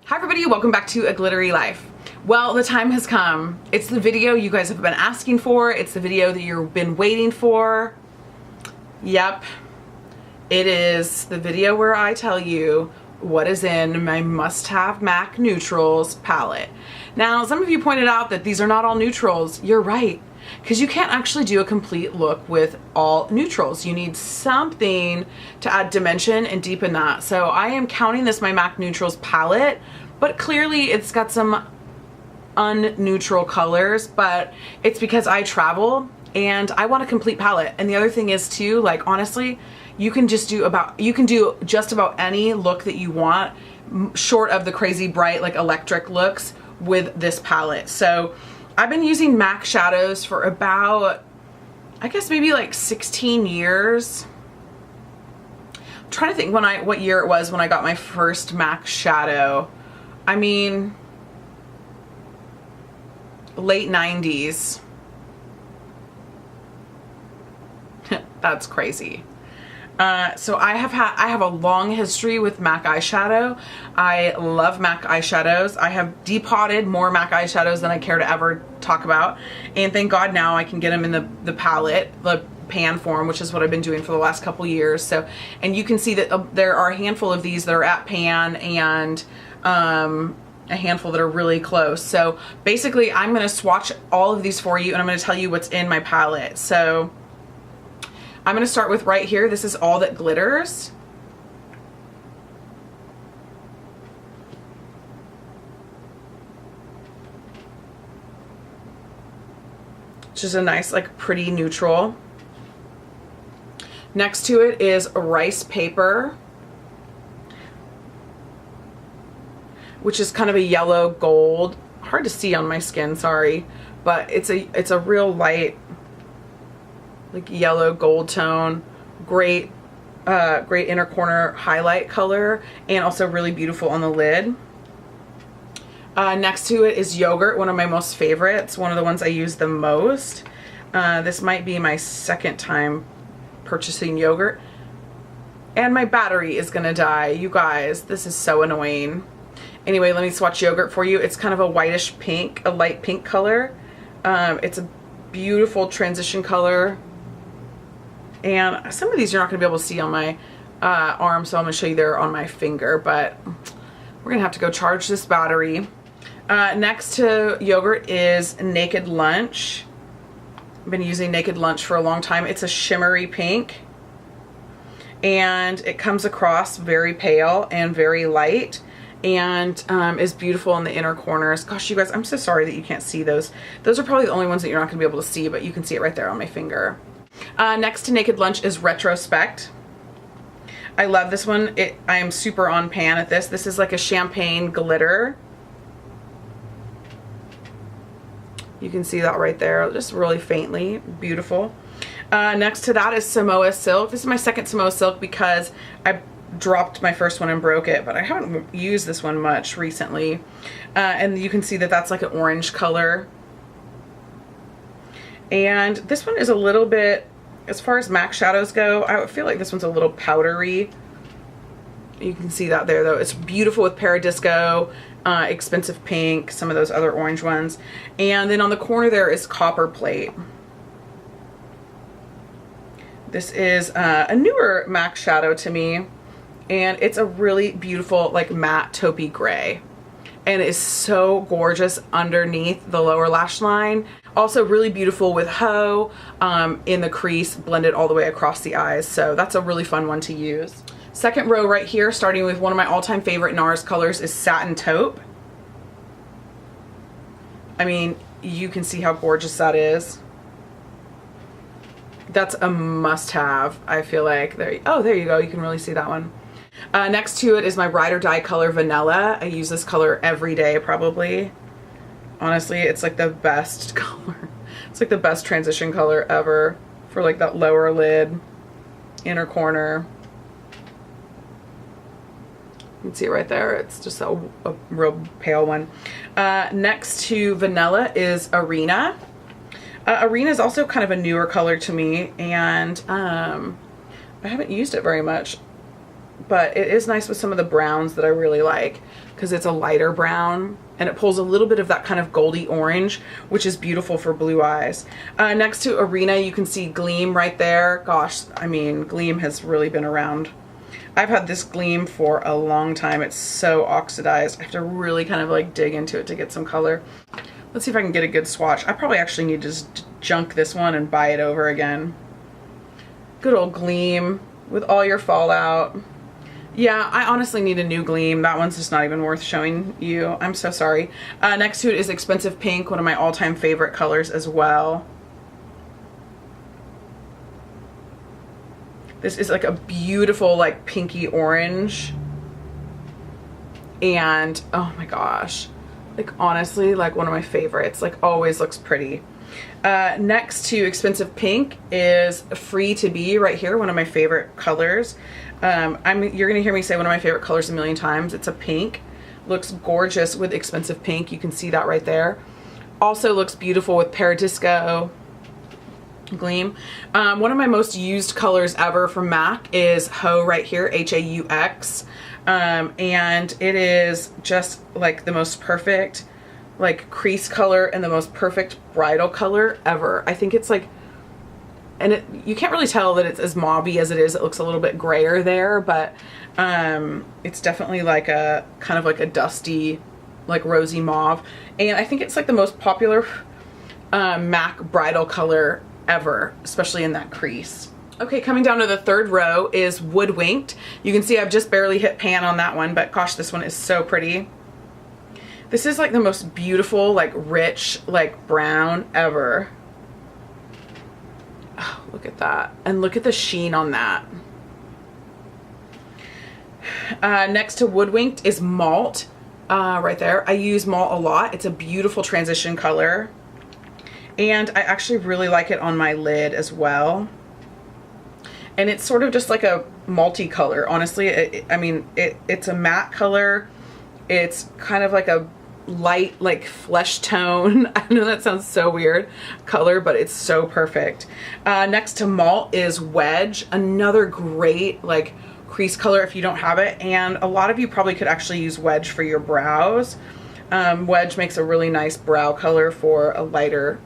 Hi everybody, welcome back to A Glittery Life. Well, the time has come. It's the video you guys have been asking for. It's the video that you've been waiting for. Yep, it is the video where I tell you what is in my must-have MAC Neutrals palette. Now, some of you pointed out that these are not all neutrals. You're right, because you can't actually do a complete look with all neutrals. You need something to add dimension and deepen that. So I am counting this my MAC Neutrals palette, but clearly it's got some unneutral colors, but it's because I travel and I want a complete palette. And the other thing is too, like honestly, you can do just about any look that you want, short of the crazy bright like electric looks, with this palette. So I've been using MAC shadows for about, I guess maybe like 16 years. I'm trying to think what year it was when I got my first MAC shadow. I mean, late 90s. That's crazy. So I have a long history with MAC eyeshadow. I love MAC eyeshadows. I have depotted more MAC eyeshadows than I care to ever talk about. And thank God now I can get them in the palette, the pan form, which is what I've been doing for the last couple years. So, and you can see that there are a handful of these that are at pan and a handful that are really close. So basically I'm going to swatch all of these for you and I'm going to tell you what's in my palette. So I'm going to start with right here. This is All That Glitters. Which is a nice, like, pretty neutral. Next to it is Ricepaper, which is kind of a yellow gold. Hard to see on my skin, sorry, but it's a real light, like yellow gold tone. Great great inner corner highlight color, and also really beautiful on the lid. Next to it is Yogurt, one of my most favorites, one of the ones I use the most. This might be my second time purchasing Yogurt, and my battery is gonna die. You guys, this is so annoying. Anyway, let me swatch Yogurt for you. It's kind of a whitish pink, a light pink color. It's a beautiful transition color. And some of these you're not going to be able to see on my arm, so I'm going to show you there on my finger, but we're going to have to go charge this battery. Next to Yogurt is Naked Lunch. I've been using Naked Lunch for a long time. It's a shimmery pink, and it comes across very pale and very light, and is beautiful in the inner corners. Gosh, you guys, I'm so sorry that you can't see those. Those are probably the only ones that you're not going to be able to see, but you can see it right there on my finger. Next to Naked Lunch is Retrospect. I love this one. I am super on pan at this. This is like a champagne glitter. You can see that right there, just really faintly. Beautiful. Next to that is Samoa Silk. This is my second Samoa Silk because I dropped my first one and broke it, but I haven't used this one much recently. And you can see that that's like an orange color. And this one is a little bit, as far as MAC shadows go, I feel like this one's a little powdery. You can see that there though. It's beautiful with Paradisco, Expensive Pink, some of those other orange ones. And then on the corner there is Copperplate. This is a newer MAC shadow to me, and it's a really beautiful like matte taupey gray. And it is so gorgeous underneath the lower lash line. Also really beautiful with haux in the crease, blended all the way across the eyes. So that's a really fun one to use. Second row right here, starting with one of my all-time favorite NARS colors, is Satin Taupe. I mean, you can see how gorgeous that is. That's a must-have, I feel like. There you go. You can really see that one. Next to it is my Ride or Die color, Vanilla. I use this color every day, probably. Honestly, it's like the best color. It's like the best transition color ever for like that lower lid, inner corner. You can see it right there. It's just a real pale one. Next to Vanilla is Arena. Arena is also kind of a newer color to me, and I haven't used it very much. but it is nice with some of the browns that I really like because it's a lighter brown and it pulls a little bit of that kind of goldy orange, which is beautiful for blue eyes. Next to Arena, you can see Gleam right there. Gosh, I mean, Gleam has really been around. I've had this Gleam for a long time. It's so oxidized. I have to really kind of like dig into it to get some color. Let's see if I can get a good swatch. I probably actually need to just junk this one and buy it over again. Good old Gleam with all your fallout. Yeah, I honestly need a new Gleam. That one's just not even worth showing you. I'm so sorry. Next to it is Expensive Pink, one of my all-time favorite colors as well. This is like a beautiful like pinky orange. And oh my gosh, like honestly, like one of my favorites, like always looks pretty. Next to Expensive Pink is Free to Be right here, one of my favorite colors. You're gonna hear me say one of my favorite colors a million times. It's a pink. Looks gorgeous with Expensive Pink. You can see that right there. Also looks beautiful with Paradisco Gleam. One of my most used colors ever from MAC is Haux right here, H-A-U-X. And it is just like the most perfect like crease color and the most perfect bridal color ever. I think it's like, and you can't really tell that it's as mauve-y as it is. It looks a little bit grayer there, but it's definitely like a kind of like a dusty, like rosy mauve. And I think it's like the most popular MAC bridal color ever, especially in that crease. Okay, coming down to the third row is Woodwinked. You can see I've just barely hit pan on that one, but gosh, this one is so pretty. This is like the most beautiful, like rich, like brown ever. Oh, look at that. And look at the sheen on that. Next to Woodwinked is Malt right there. I use Malt a lot. It's a beautiful transition color. And I actually really like it on my lid as well. And it's sort of just like a malty color, honestly. It's a matte color. It's kind of like a light, like flesh tone. I know that sounds so weird color, but it's so perfect. Next to Malt is Wedge, another great like crease color if you don't have it. And a lot of you probably could actually use Wedge for your brows. Wedge makes a really nice brow color for a lighter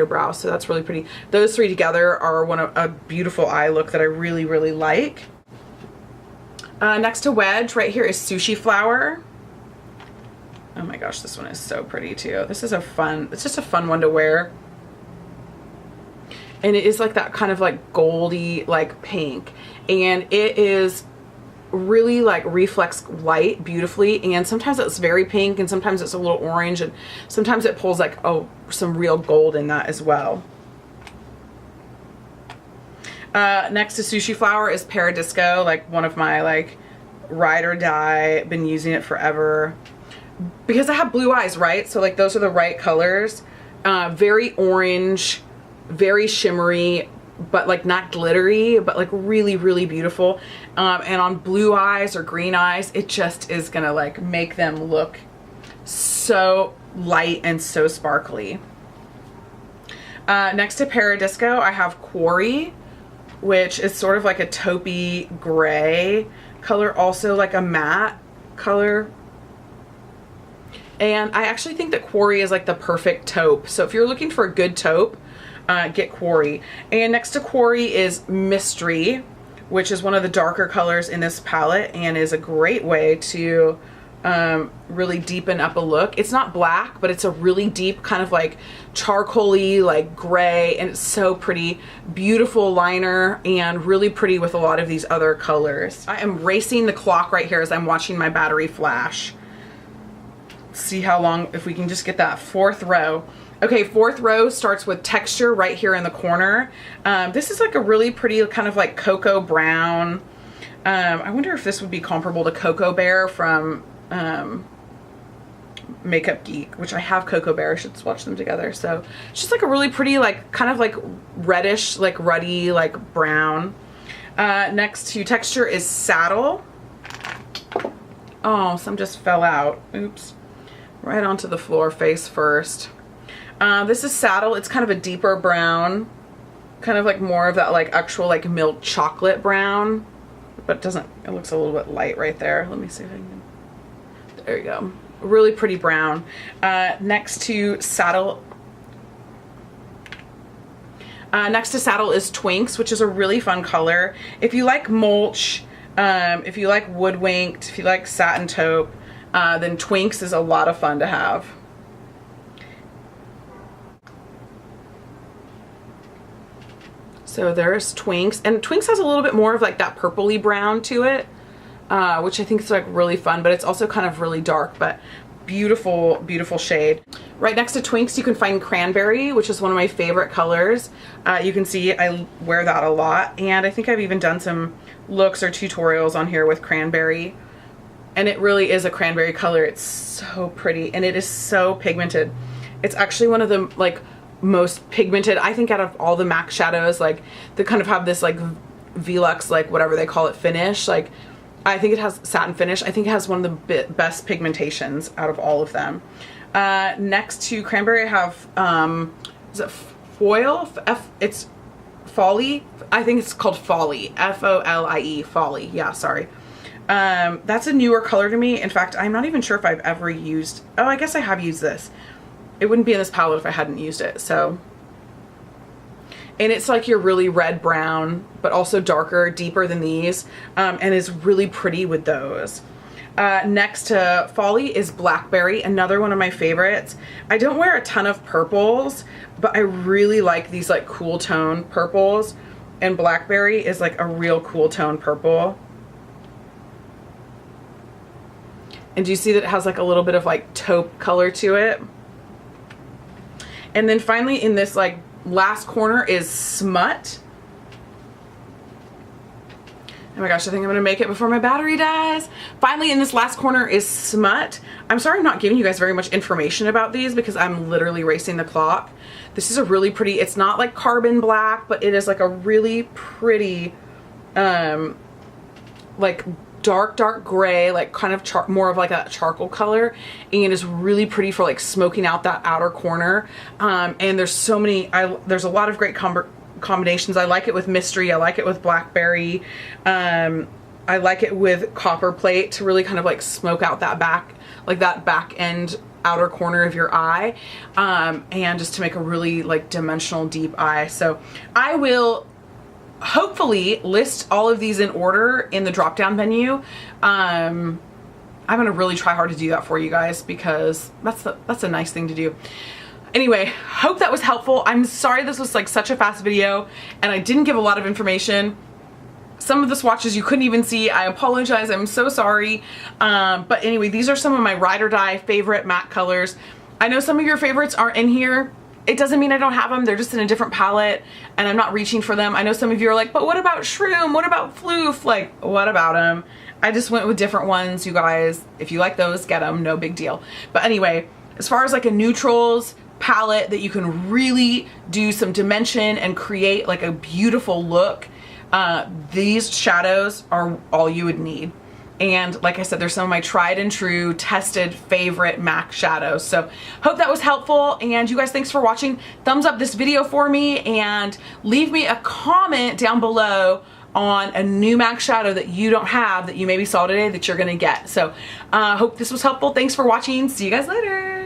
brow, so that's really pretty. Those three together are a beautiful eye look that I really, really like. Next to Wedge right here is Sushi Flower. Oh my gosh, this one is so pretty too. This is it's just a fun one to wear. And it is like that kind of like goldy like pink, and it is really like reflects light beautifully, and sometimes it's very pink and sometimes it's a little orange, and sometimes it pulls like some real gold in that as well. Next to Sushi Flower is Paradisco, like one of my like ride or die. Been using it forever because I have blue eyes, right? So like those are the right colors. Very orange, very shimmery, but like not glittery, but like really, really beautiful. And on blue eyes or green eyes, it just is gonna like make them look so light and so sparkly. Next to Paradisco, I have Quarry, which is sort of like a taupey gray color, also like a matte color. And I actually think that Quarry is like the perfect taupe. So if you're looking for a good taupe, get Quarry. And next to Quarry is Mystery, which is one of the darker colors in this palette and is a great way to really deepen up a look. It's not black, but it's a really deep kind of like charcoaly, like gray, and it's so pretty. Beautiful liner and really pretty with a lot of these other colors. I am racing the clock right here as I'm watching my battery flash. See how long, if we can just get that fourth row. Okay, fourth row starts with Texture right here in the corner. This is like a really pretty kind of like cocoa brown. I wonder if this would be comparable to Cocoa Bear from Makeup Geek, which I have Cocoa Bear. I should swatch them together. So it's just like a really pretty, like kind of like reddish, like ruddy, like brown. Next to Texture is Saddle. Oh, some just fell out. Oops. Right onto the floor face first. This is Saddle. It's kind of a deeper brown, kind of like more of that like actual like milk chocolate brown. but it doesn't, it looks a little bit light right there. Let me see if I can, there you go. Really pretty brown. Next to Saddle is Twinks, which is a really fun color. If you like Mulch, if you like Woodwinked, if you like Satin Taupe, then Twinks is a lot of fun to have. So there's Twinks, and Twinks has a little bit more of like that purpley brown to it, which I think is like really fun, but it's also kind of really dark, but beautiful, beautiful shade. Right next to Twinks, you can find Cranberry, which is one of my favorite colors. You can see I wear that a lot, and I think I've even done some looks or tutorials on here with Cranberry, and it really is a cranberry color. It's so pretty, and it is so pigmented. It's actually one of the like most pigmented, I think, out of all the MAC shadows, like they kind of have this like Velux, like whatever they call it, finish. Like I think it has satin finish. I think it has one of the best pigmentations out of all of them. Next to Cranberry I have, is it Foile? It's Foile. I think it's called Folie. F-O-L-I-E, Folie. Yeah, sorry. That's a newer color to me. In fact, I'm not even sure if I've ever used, oh, I guess I have used this. It wouldn't be in this palette if I hadn't used it, so. And it's like your really red brown, but also darker, deeper than these, and is really pretty with those. Next to Folie is Blackberry, another one of my favorites. I don't wear a ton of purples, but I really like these like cool tone purples, and Blackberry is like a real cool tone purple. And do you see that it has like a little bit of like taupe color to it? And then finally in this like last corner is Smut. Oh my gosh, I think I'm gonna make it before my battery dies. Finally in this last corner is Smut. I'm sorry I'm not giving you guys very much information about these because I'm literally racing the clock. This is a really pretty, it's not like carbon black, but it is like a really pretty, like dark gray, like kind of more of like a charcoal color, and is really pretty for like smoking out that outer corner. And there's so many, there's a lot of great combinations. I like it with Mystery, I like it with Blackberry, I like it with Copperplate to really kind of like smoke out that back, like that back end outer corner of your eye, and just to make a really like dimensional deep eye. So I will hopefully list all of these in order in the drop down menu. I'm gonna really try hard to do that for you guys because that's a nice thing to do. Anyway, hope that was helpful. I'm sorry this was like such a fast video and I didn't give a lot of information. Some of the swatches you couldn't even see. I apologize, I'm so sorry. But anyway, these are some of my ride or die favorite matte colors. I know some of your favorites aren't in here. It doesn't mean I don't have them, they're just in a different palette and I'm not reaching for them. I know some of you are like, but what about Shroom? What about Floof? Like, what about them? I just went with different ones, you guys. If you like those, get them, no big deal. But anyway, as far as like a neutrals palette that you can really do some dimension and create like a beautiful look, these shadows are all you would need. And like I said, they're some of my tried and true tested favorite MAC shadows. So hope that was helpful, and you guys, thanks for watching. Thumbs up this video for me and leave me a comment down below on a new MAC shadow that you don't have that you maybe saw today that you're gonna get. So hope this was helpful. Thanks for watching. See you guys later.